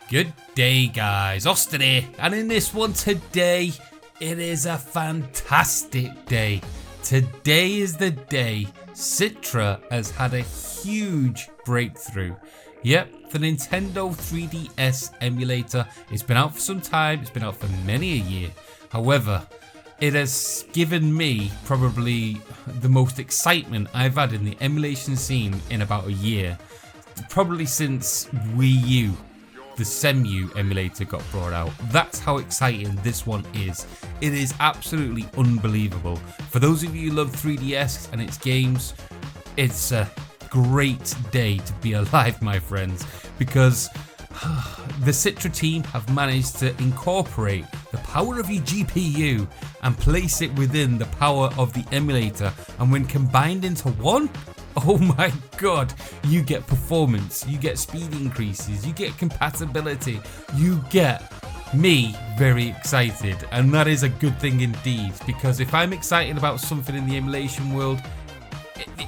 Good day guys, Austin here, and in this one today, it is a fantastic day. Today is the day Citra has had a huge breakthrough. Yep, the Nintendo 3DS emulator, it's been out for some time, it's been out for many a year. However, it has given me probably the most excitement I've had in the emulation scene in about a year. Probably since Wii U. The EMU emulator got brought out. That's how exciting this one is. It is absolutely unbelievable. For those of you who love 3DS and its games, it's a great day to be alive, my friends, because the Citra team have managed to incorporate the power of your GPU and place it within the power of the emulator, and when combined into one, oh my god, you get performance, you get speed increases, you get compatibility, you get me very excited, and that is a good thing indeed, because if I'm excited about something in the emulation world,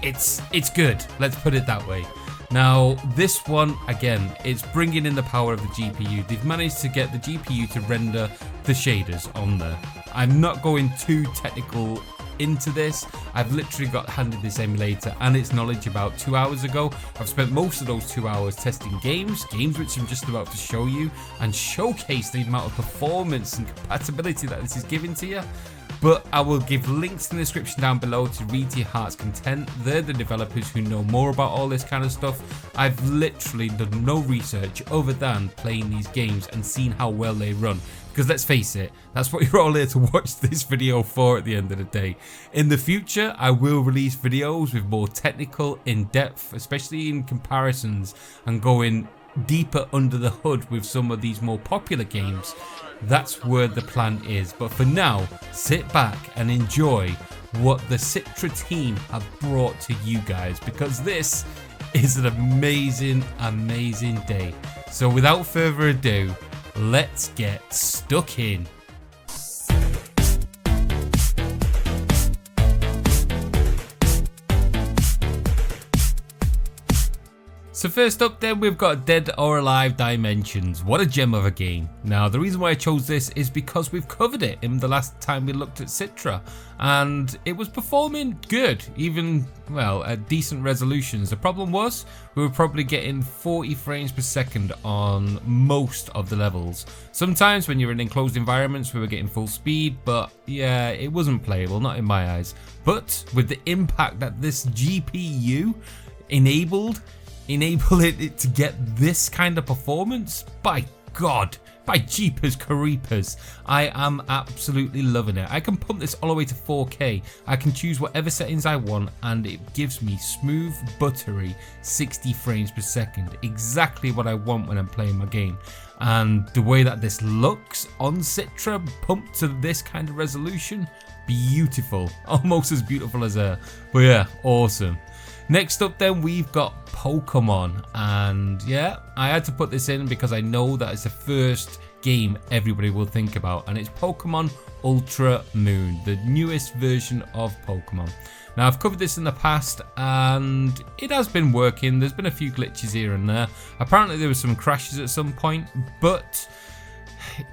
it's good, let's put it that way. Now this one, again, it's bringing in the power of the GPU. They've managed to get the GPU to render the shaders on there. I'm not going too technical into this. I've literally got handed this emulator and its knowledge about 2 hours ago. I've spent most of those 2 hours testing games which I'm just about to show you and showcase the amount of performance and compatibility that this is giving to you. But I will give links in the description down below to read to your heart's content. They're the developers who know more about all this kind of stuff. I've literally done no research other than playing these games and seeing how well they run. Because let's face it, that's what you're all here to watch this video for at the end of the day. In the future, I will release videos with more technical, in-depth, especially in comparisons, and going deeper under the hood with some of these more popular games. That's where the plan is. But for now, sit back and enjoy what the Citra team have brought to you guys, because this is an amazing, amazing day. So without further ado, let's get stuck in. So first up then, we've got Dead or Alive Dimensions. What a gem of a game. Now the reason why I chose this is because we've covered it in the last time we looked at Citra, and it was performing good, even, well, at decent resolutions. The problem was we were probably getting 40 frames per second on most of the levels. Sometimes when you're in enclosed environments we were getting full speed, but yeah, it wasn't playable, not in my eyes. But with the impact that this GPU enabled it to get this kind of performance, by God, by jeepers creepers, I am absolutely loving it. I can pump this all the way to 4K. I can choose whatever settings I want and it gives me smooth, buttery 60 frames per second. Exactly what I want when I'm playing my game. And the way that this looks on Citra, pumped to this kind of resolution, beautiful. Almost as beautiful as her. But yeah, awesome. Next up then, we've got Pokemon, and yeah, I had to put this in because I know that it's the first game everybody will think about, and it's Pokemon Ultra Moon, the newest version of Pokemon. Now I've covered this in the past and it has been working. There's been a few glitches here and there. Apparently there were some crashes at some point, but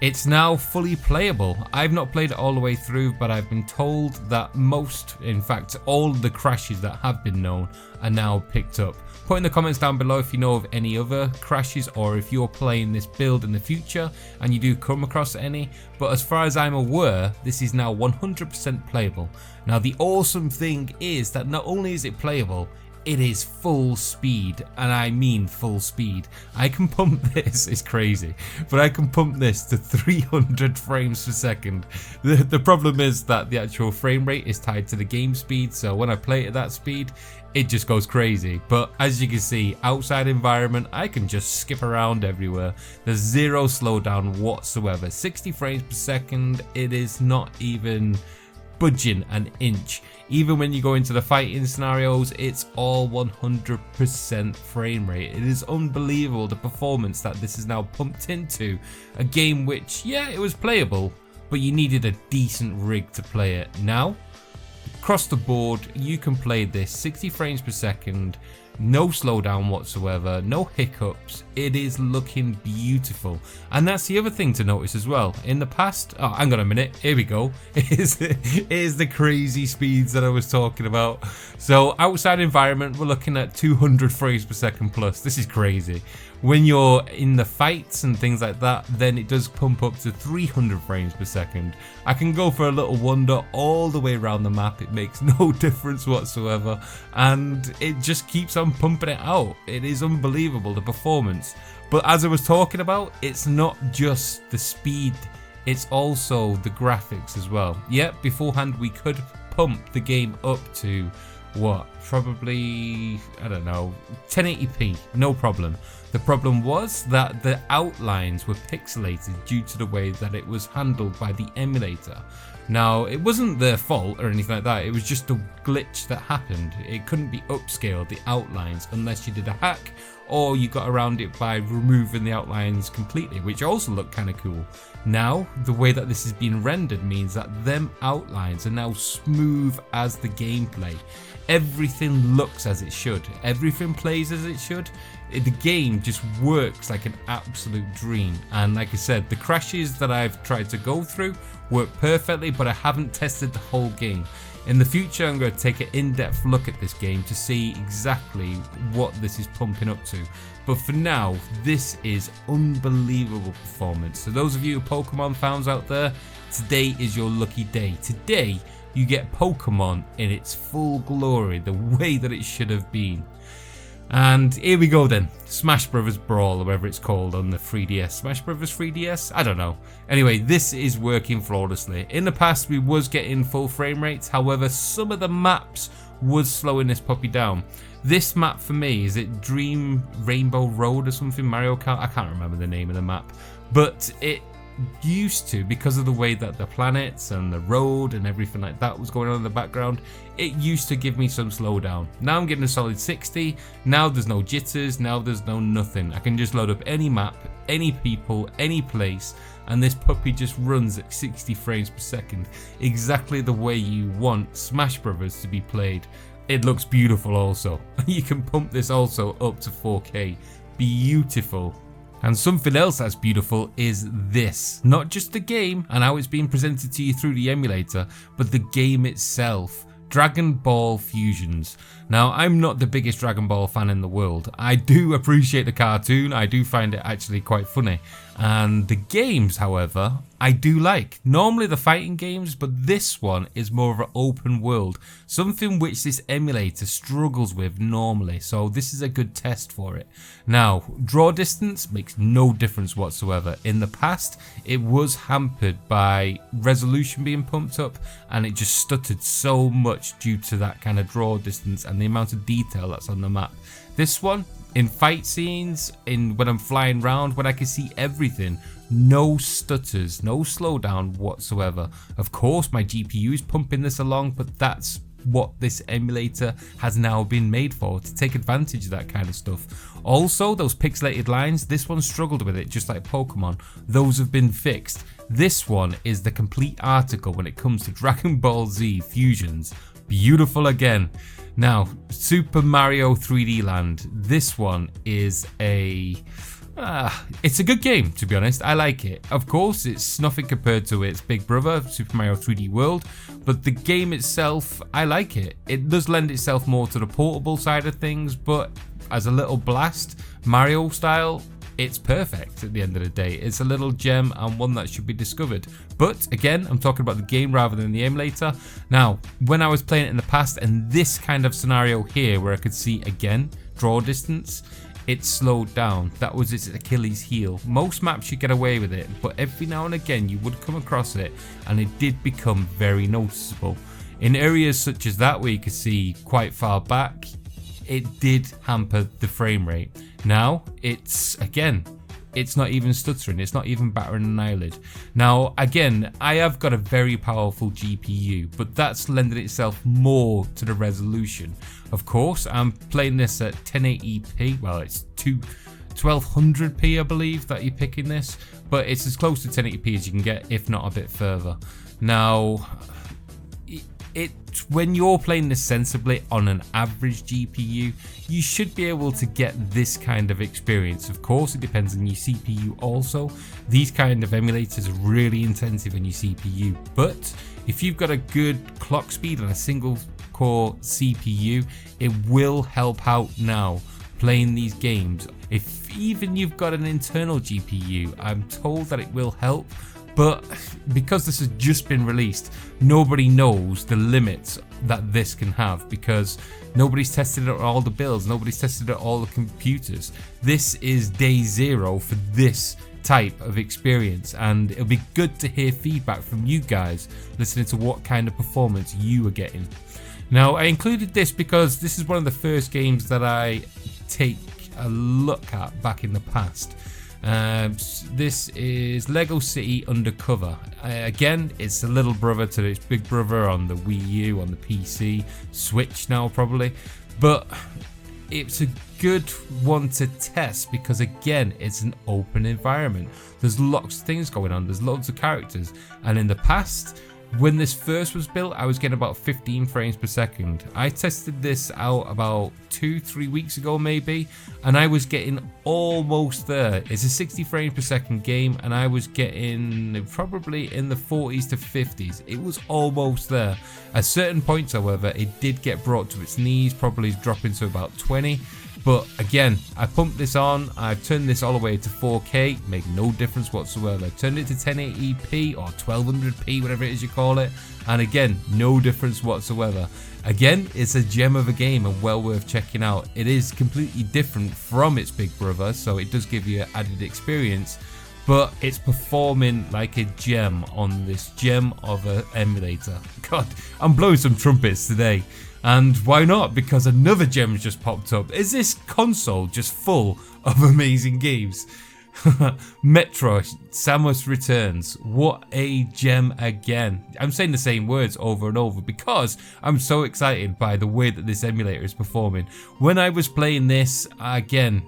it's now fully playable. I've not played it all the way through, but I've been told that most, in fact all of the crashes that have been known are now picked up. Put in the comments down below if you know of any other crashes, or if you're playing this build in the future and you do come across any. But as far as I'm aware, this is now 100% playable. Now the awesome thing is that not only is it playable, it is full speed, and I mean full speed. I can pump this, it's crazy, but I can pump this to 300 frames per second. The problem is that the actual frame rate is tied to the game speed, so when I play it at that speed, it just goes crazy. But as you can see, outside environment, I can just skip around everywhere. There's zero slowdown whatsoever. 60 frames per second, it is not even budging an inch. Even when you go into the fighting scenarios, it's all 100% frame rate. It is unbelievable the performance that this is now pumped into a game which, yeah, it was playable, but you needed a decent rig to play it. Now, across the board, you can play this 60 frames per second. no slowdown whatsoever, no hiccups. It is looking beautiful. And that's the other thing to notice as well. In the past, oh, hang on a minute, here we go. It is the crazy speeds that I was talking about. So outside environment, we're looking at 200 frames per second plus. This is crazy. When you're in the fights and things like that, then it does pump up to 300 frames per second. I can go for a little wander all the way around the map. It makes no difference whatsoever, and it just keeps on pumping it out. It is unbelievable, the performance. But as I was talking about, it's not just the speed, it's also the graphics as well. Yep, beforehand we could pump the game up to what, probably, I don't know, 1080p, no problem. The problem was that the outlines were pixelated due to the way that it was handled by the emulator. Now, it wasn't their fault or anything like that, it was just a glitch that happened. It couldn't be upscaled, the outlines, unless you did a hack or you got around it by removing the outlines completely, which also looked kind of cool. Now, the way that this is being rendered means that them outlines are now smooth as the gameplay. Everything looks as it should, everything plays as it should. The game just works like an absolute dream, and like I said, the crashes that I've tried to go through work perfectly, but I haven't tested the whole game. In the future, I'm going to take an in-depth look at this game to see exactly what this is pumping up to. But for now, this is unbelievable performance. So those of you Pokemon fans out there, today is your lucky day. Today, you get Pokemon in its full glory, the way that it should have been. And here we go then, Smash Brothers Brawl, or whatever it's called on the 3DS. Smash Brothers 3DS? I don't know. Anyway, this is working flawlessly. In the past, we was getting full frame rates. However, some of the maps was slowing this puppy down. This map for me, is it Dream Rainbow Road or something? Mario Kart? I can't remember the name of the map. But it used to, because of the way that the planets and the road and everything like that was going on in the background, it used to give me some slowdown. Now I'm getting a solid 60. Now there's no jitters, now there's no nothing. I can just load up any map, any people, any place, and this puppy just runs at 60 frames per second, exactly the way you want Smash Brothers to be played. It looks beautiful also. You can pump this also up to 4K. Beautiful. And something else that's beautiful is this. Not just the game and how it's being presented to you through the emulator, but the game itself. Dragon Ball Fusions. Now, I'm not the biggest Dragon Ball fan in the world. I do appreciate the cartoon, I do find it actually quite funny. And the games, however, I do like. Normally the fighting games, but this one is more of an open world. Something which this emulator struggles with normally, so this is a good test for it. Now, draw distance makes no difference whatsoever. In the past, it was hampered by resolution being pumped up, and it just stuttered so much due to that kind of draw distance and the amount of detail that's on the map. This one, in fight scenes, when I'm flying around, when I can see everything, no stutters, no slowdown whatsoever. Of course, my GPU is pumping this along, but that's what this emulator has now been made for, to take advantage of that kind of stuff. Also, those pixelated lines, this one struggled with it, just like Pokemon. Those have been fixed. This one is the complete article when it comes to Dragon Ball Z Fusions. Beautiful again. Now, Super Mario 3D Land. This one is it's a good game, to be honest. I like it. Of course, it's nothing compared to its big brother, Super Mario 3D World, but the game itself, I like it. It does lend itself more to the portable side of things, but as a little blast, Mario style, it's perfect at the end of the day. It's a little gem and one that should be discovered. But again, I'm talking about the game rather than the emulator. Now, when I was playing it in the past and this kind of scenario here where I could see again, draw distance, it slowed down. That was its Achilles heel. Most maps you get away with it, but every now and again you would come across it and it did become very noticeable. In areas such as that where you could see quite far back, it did hamper the frame rate. Now, it's not even stuttering, it's not even battering an eyelid. Now, again, I have got a very powerful GPU, but that's lending itself more to the resolution. Of course, I'm playing this at 1080p, well, it's 1200p I believe that you're picking this, but it's as close to 1080p as you can get, if not a bit further. Now, when you're playing this sensibly on an average GPU, you should be able to get this kind of experience. Of course, it depends on your CPU also. These kind of emulators are really intensive on your CPU, but if you've got a good clock speed on a single core CPU, it will help out now playing these games. If even you've got an internal GPU, I'm told that it will help. But because this has just been released, nobody knows the limits that this can have, because nobody's tested it on all the builds, nobody's tested it on all the computers. This is day zero for this type of experience, and it'll be good to hear feedback from you guys listening to what kind of performance you are getting. Now, I included this because this is one of the first games that I take a look at back in the past. This is Lego City Undercover. Again, it's a little brother to its big brother on the Wii U, on the PC, Switch now probably, but it's a good one to test because again, it's an open environment. There's lots of things going on, there's loads of characters, and in the past, when this first was built, I was getting about 15 frames per second. I tested this out about 2-3 weeks ago maybe, and I was getting almost there. It's a 60 frames per second game, and I was getting probably in the 40s to 50s. It was almost there. At certain points, however, it did get brought to its knees, probably dropping to about 20. But again, I pumped this on, I've turned this all the way to 4K, make no difference whatsoever. I've turned it to 1080p or 1200p, whatever it is you call it, and again, no difference whatsoever. Again, it's a gem of a game and well worth checking out. It is completely different from its big brother, so it does give you an added experience, but it's performing like a gem on this gem of an emulator. God, I'm blowing some trumpets today. And why not? Because another gem just popped up. Is this console just full of amazing games? Metro, Samus Returns. What a gem again. I'm saying the same words over and over because I'm so excited by the way that this emulator is performing. When I was playing this, again,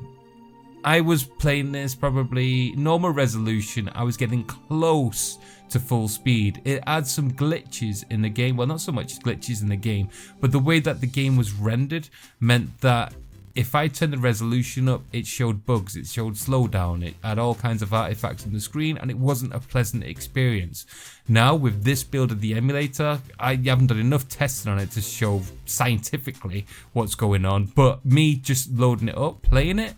I was playing this probably normal resolution. I was getting close to full speed. It adds some glitches in the game. Well, not so much glitches in the game, but the way that the game was rendered meant that if I turned the resolution up, it showed bugs, it showed slowdown, it had all kinds of artifacts on the screen, and it wasn't a pleasant experience. Now, with this build of the emulator, I haven't done enough testing on it to show scientifically what's going on, but me just loading it up, playing it,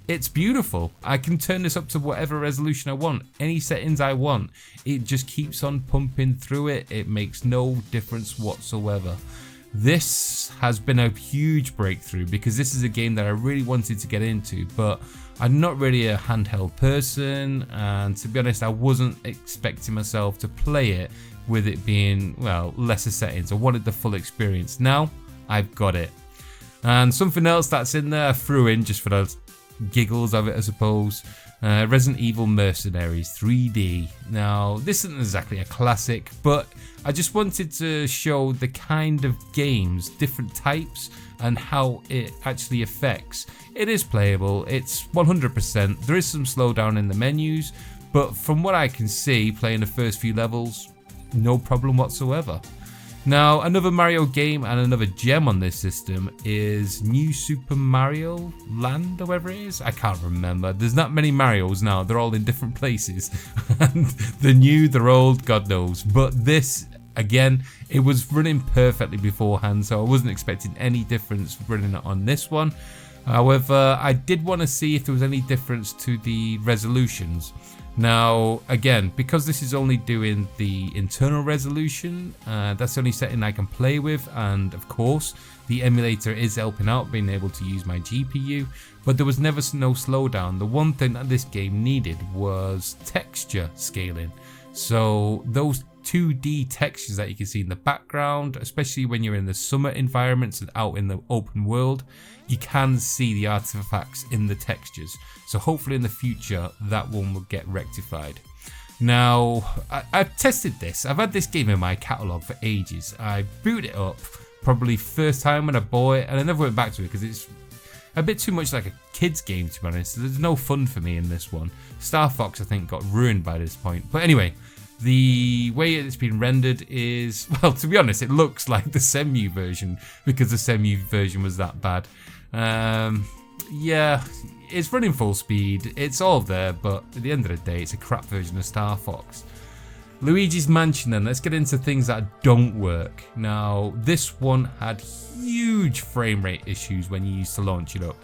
it's beautiful. I can turn this up to whatever resolution I want, any settings I want. It just keeps on pumping through it. It makes no difference whatsoever. This has been a huge breakthrough because this is a game that I really wanted to get into, but I'm not really a handheld person, and to be honest, I wasn't expecting myself to play it with it being, well, lesser settings. I wanted the full experience. Now, I've got it. And something else that's in there I threw in just for the giggles of it, I suppose. Resident Evil Mercenaries 3D. Now, this isn't exactly a classic, but I just wanted to show the kind of games, different types, and how it actually affects. It is playable, it's 100%. There is some slowdown in the menus, but from what I can see, playing the first few levels, no problem whatsoever. Now, another Mario game and another gem on this system is New Super Mario Land, or whatever it is. I can't remember. There's not many Marios now. They're all in different places. And they're new, they're old, God knows. But this, again, it was running perfectly beforehand, so I wasn't expecting any difference running it on this one. However, I did want to see if there was any difference to the resolutions. Now, again, because this is only doing the internal resolution, that's the only setting I can play with, and of course, the emulator is helping out being able to use my GPU, but there was never no slowdown. The one thing that this game needed was texture scaling. So those 2D textures that you can see in the background, especially when you're in the summer environments and out in the open world, you can see the artifacts in the textures. So hopefully in the future that one will get rectified. Now, I've tested this. I've had this game in my catalogue for ages. I booted it up probably first time when I bought it, and I never went back to it because it's a bit too much like a kid's game, to be honest. There's no fun for me in this one. Star Fox, I think, got ruined by this point. But anyway, The way it's been rendered is, well, to be honest, it looks like the CEMU version because the CEMU version was that bad. Yeah, it's running full speed, it's all there, but at the end of the day, it's a crap version of Star Fox. Luigi's Mansion then, let's get into things that don't work. Now, this one had huge frame rate issues when you used to launch it up.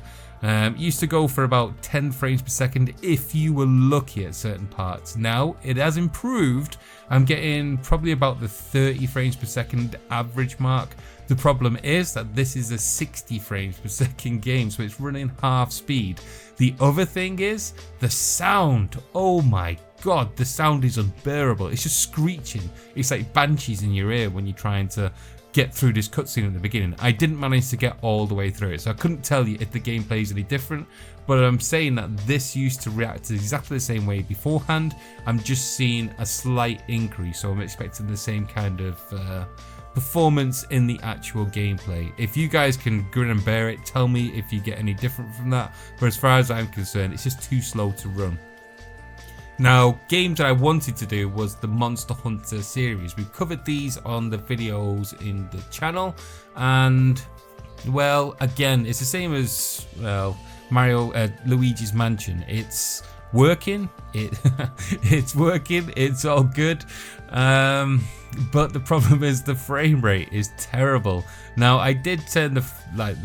It used to go for about 10 frames per second if you were lucky at certain parts. Now it has improved. I'm getting probably about the 30 frames per second average mark. The problem is that this is a 60 frames per second game, so it's running half speed. The other thing is the sound. Oh my god, the sound is unbearable. It's just screeching. It's like banshees in your ear when you're trying to get through this cutscene at the beginning. I didn't manage to get all the way through it, so I couldn't tell you if the gameplay is any different, but I'm saying that this used to react exactly the same way beforehand. I'm just seeing a slight increase, so I'm expecting the same kind of performance in the actual gameplay. If you guys can grin and bear it, tell me if you get any different from that, but as far as I'm concerned, it's just too slow to run. Now, games that I wanted to do was the Monster Hunter series. We've covered these on the videos in the channel, and well, again, it's the same as, well, Luigi's Mansion. It's working, it's working, it's all good, but the problem is the frame rate is terrible. Now, I did turn the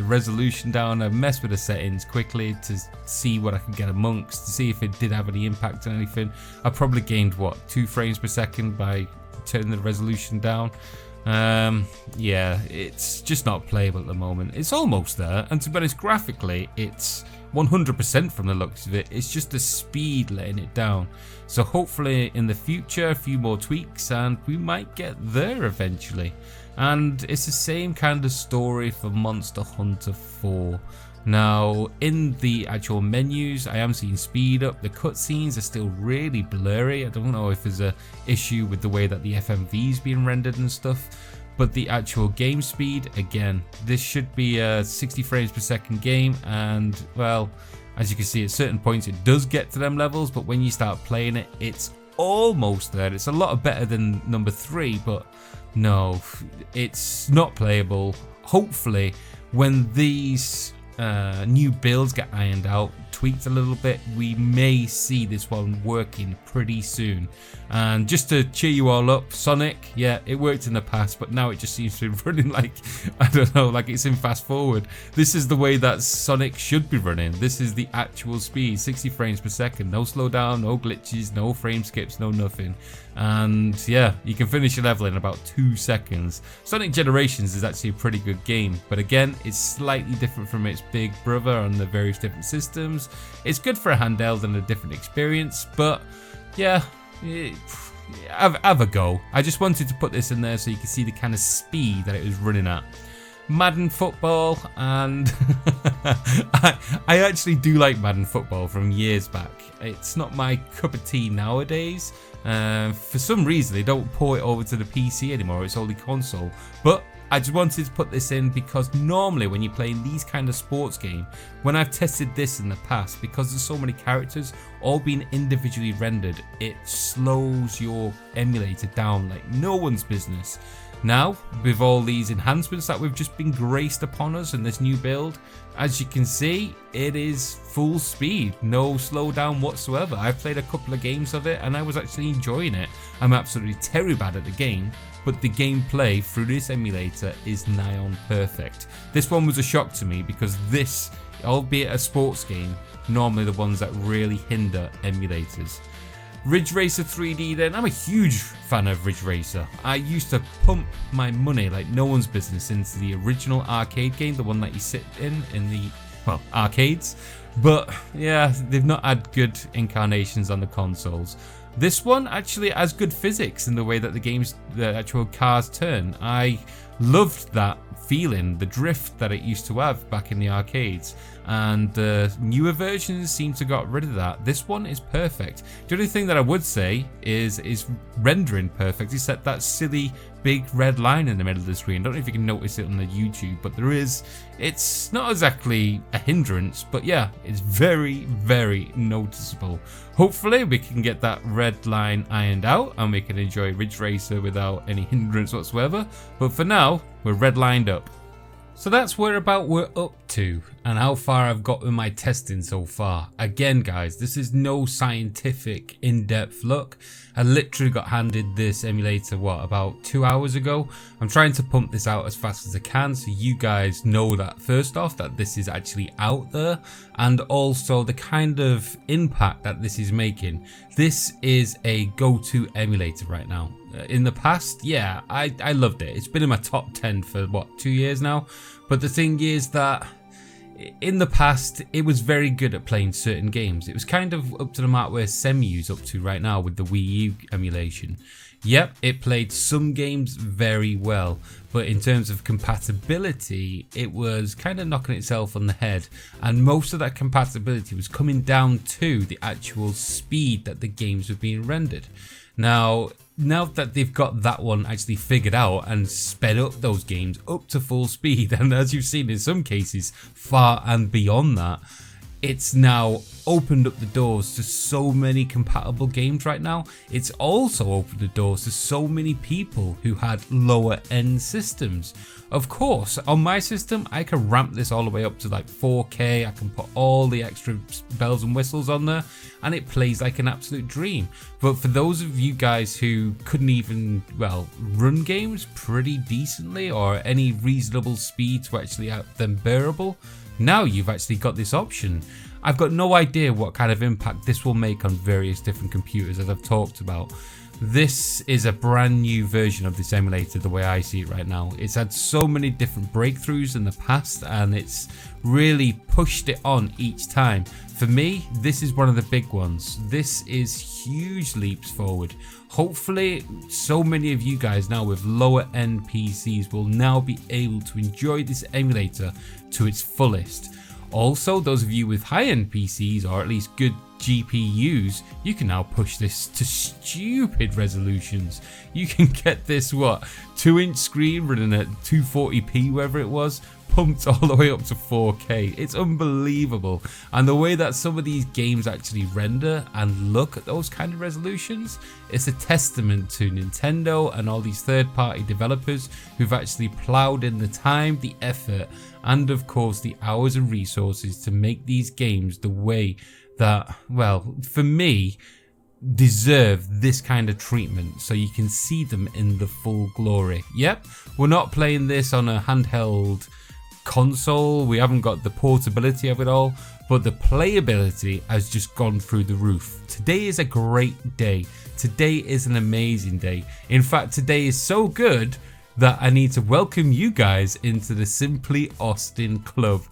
resolution down. I messed with the settings quickly to see what I could get amongst, to see if it did have any impact on anything. I probably gained, what, 2 frames per second by turning the resolution down. Yeah, it's just not playable at the moment. It's almost there, and to be honest, graphically, it's 100% from the looks of it. It's just the speed letting it down. So hopefully in the future, a few more tweaks and we might get there eventually. And it's the same kind of story for Monster Hunter 4. Now, in the actual menus, I am seeing speed up. The cutscenes are still really blurry. I don't know if there's an issue with the way that the FMV is being rendered and stuff. But the actual game speed, again, this should be a 60 frames per second game, and well, as you can see, at certain points it does get to them levels, but when you start playing it, it's almost there. It's a lot better than number 3, but no, it's not playable. Hopefully, when these new builds get ironed out, tweaked a little bit, we may see this one working pretty soon. And just to cheer you all up, Sonic, yeah, it worked in the past, but now it just seems to be running like, I don't know, like it's in fast forward. This is the way that Sonic should be running. This is the actual speed, 60 frames per second, no slowdown, no glitches, no frame skips, no nothing. And yeah, you can finish your level in about 2 seconds. Sonic Generations is actually a pretty good game, but again, it's slightly different from its big brother on the various different systems. It's good for a handheld and a different experience, but yeah, have a go. I just wanted to put this in there so you can see the kind of speed that it was running at. Madden Football, and I actually do like Madden Football from years back. It's not my cup of tea nowadays. For some reason they don't port it over to the PC anymore, it's only console. But I just wanted to put this in because normally when you're playing these kind of sports games, when I've tested this in the past, because there's so many characters all being individually rendered, it slows your emulator down like no one's business. Now, with all these enhancements that we've just been graced upon us in this new build, as you can see, it is full speed, no slowdown whatsoever. I've played a couple of games of it and I was actually enjoying it. I'm absolutely terribly bad at the game, but the gameplay through this emulator is nigh on perfect. This one was a shock to me because this, albeit a sports game, normally the ones that really hinder emulators. Ridge Racer 3D then, I'm a huge fan of Ridge Racer. I used to pump my money like no one's business into the original arcade game, the one that you sit in the, well, arcades. But yeah, they've not had good incarnations on the consoles. This one actually has good physics in the way that the actual cars turn. I loved that feeling, the drift that it used to have back in the arcades. and the newer versions seem to got rid of that. This one is perfect. The only thing that I would say is rendering perfect, except that silly big red line in the middle of the screen. I don't know if you can notice it on the YouTube, but there is. It's not exactly a hindrance, but yeah, it's very, very noticeable. Hopefully we can get that red line ironed out and we can enjoy Ridge Racer without any hindrance whatsoever. But for now, we're red lined up. So that's where about we're up to and how far I've got with my testing so far. Again guys, this is no scientific in-depth look. I literally got handed this emulator about 2 hours ago. I'm trying to pump this out as fast as I can so you guys know that first off that this is actually out there, and also the kind of impact that this is making. This is a go-to emulator right now. In the past, yeah, I loved it. It's been in my top 10 for 2 years now. But the thing is that in the past, it was very good at playing certain games. It was kind of up to the mark where Semu's up to right now with the Wii U emulation. Yep, it played some games very well, but in terms of compatibility, it was kind of knocking itself on the head, and most of that compatibility was coming down to the actual speed that the games were being rendered. Now that they've got that one actually figured out and sped up those games up to full speed, and as you've seen in some cases far and beyond that, it's now opened up the doors to so many compatible games right now. It's also opened the doors to so many people who had lower end systems. Of course, on my system, I can ramp this all the way up to like 4K. I can put all the extra bells and whistles on there and it plays like an absolute dream. But for those of you guys who couldn't even, run games pretty decently or any reasonable speed to actually have them bearable, now you've actually got this option. I've got no idea what kind of impact this will make on various different computers as I've talked about. This is a brand new version of this emulator the way I see it right now. It's had so many different breakthroughs in the past and it's really pushed it on each time. For me, this is one of the big ones. This is huge leaps forward. Hopefully, so many of you guys now with lower end PCs will now be able to enjoy this emulator to its fullest. Also, those of you with high-end PCs or at least good GPUs, you can now push this to stupid resolutions. You can get this 2-inch screen running at 240p, wherever it was, pumped all the way up to 4K. It's unbelievable. And the way that some of these games actually render and look at those kind of resolutions, it's a testament to Nintendo and all these third-party developers who've actually plowed in the time, the effort, and of course the hours and resources to make these games the way that, for me, deserve this kind of treatment so you can see them in the full glory. Yep, we're not playing this on a handheld console, we haven't got the portability of it all, but the playability has just gone through the roof. Today is a great day. Today is an amazing day. In fact, today is so good that I need to welcome you guys into the Simply Austin Club.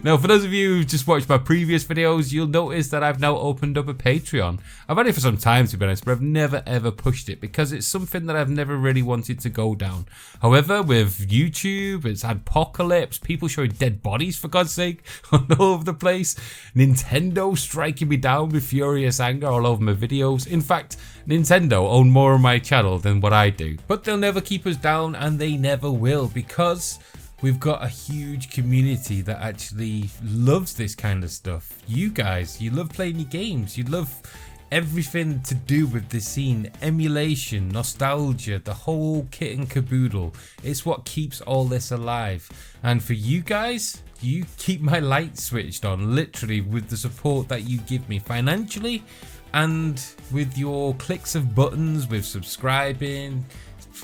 Now, for those of you who've just watched my previous videos, you'll notice that I've now opened up a Patreon. I've had it for some time, to be honest, but I've never ever pushed it because it's something that I've never really wanted to go down. However, with YouTube, it's Apocalypse, people showing dead bodies for God's sake all over the place, Nintendo striking me down with furious anger all over my videos. In fact, Nintendo own more of my channel than what I do, but they'll never keep us down, and they never will, because we've got a huge community that actually loves this kind of stuff. You guys, you love playing your games, you love everything to do with the scene, emulation, nostalgia, the whole kit and caboodle. It's what keeps all this alive, and for you guys, you keep my light switched on, literally, with the support that you give me financially and with your clicks of buttons, with subscribing,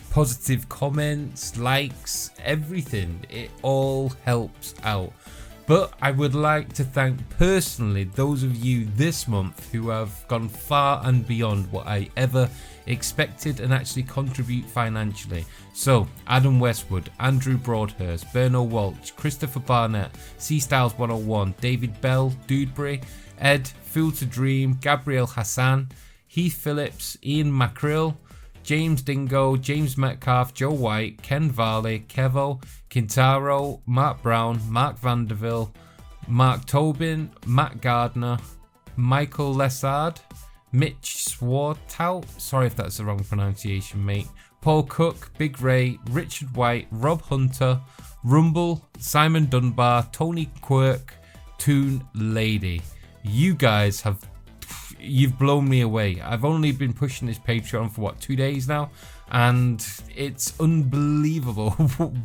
positive comments, likes, everything. It all helps out. But I would like to thank personally those of you this month who have gone far and beyond what I ever expected and actually contribute financially. So Adam Westwood, Andrew Broadhurst, Berno Walsh, Christopher Barnett, C Styles 101, David Bell, Dudebury, Ed, Fool to Dream, Gabriel Hassan, Heath Phillips, Ian Mackrell, James Dingo, James Metcalf, Joe White, Ken Varley, Kevo, Quintaro, Mark Brown, Mark Vanderville, Mark Tobin, Matt Gardner, Michael Lessard, Mitch Swartout, sorry if that's the wrong pronunciation, mate, Paul Cook, Big Ray, Richard White, Rob Hunter, Rumble, Simon Dunbar, Tony Quirk, Toon Lady. You guys you've blown me away. I've only been pushing this Patreon for what, 2 days now, and it's unbelievable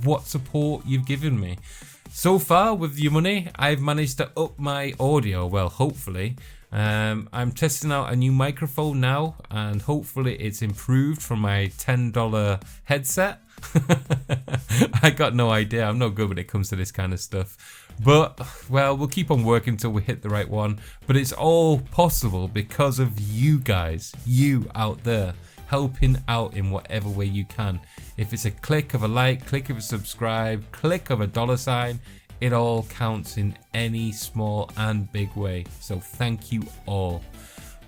what support you've given me. So far with your money, I've managed to up my audio, well, hopefully. I'm testing out a new microphone now, and hopefully it's improved from my $10 headset. I got no idea. I'm no good when it comes to this kind of stuff. But, well, we'll keep on working until we hit the right one. But it's all possible because of you guys, you out there, helping out in whatever way you can. If it's a click of a like, click of a subscribe, click of a $sign, it all counts in any small and big way. So thank you all.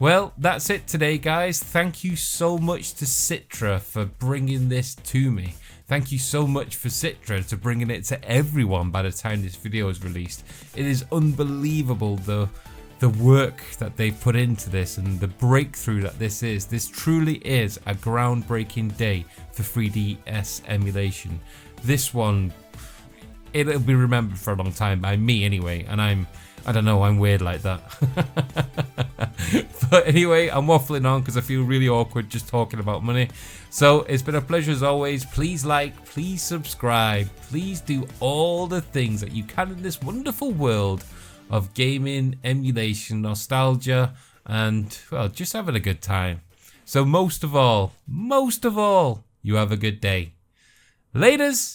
Well, that's it today, guys. Thank you so much to Citra for bringing this to me. Thank you so much for Citra to bringing it to everyone by the time this video is released. It is unbelievable the work that they've put into this and the breakthrough that this is. This truly is a groundbreaking day for 3DS emulation. This one, it'll be remembered for a long time by me anyway, and I don't know, I'm weird like that. But anyway, I'm waffling on because I feel really awkward just talking about money. So it's been a pleasure as always. Please like, please subscribe, please do all the things that you can in this wonderful world of gaming, emulation, nostalgia, and, well, just having a good time. So most of all, you have a good day. Laters!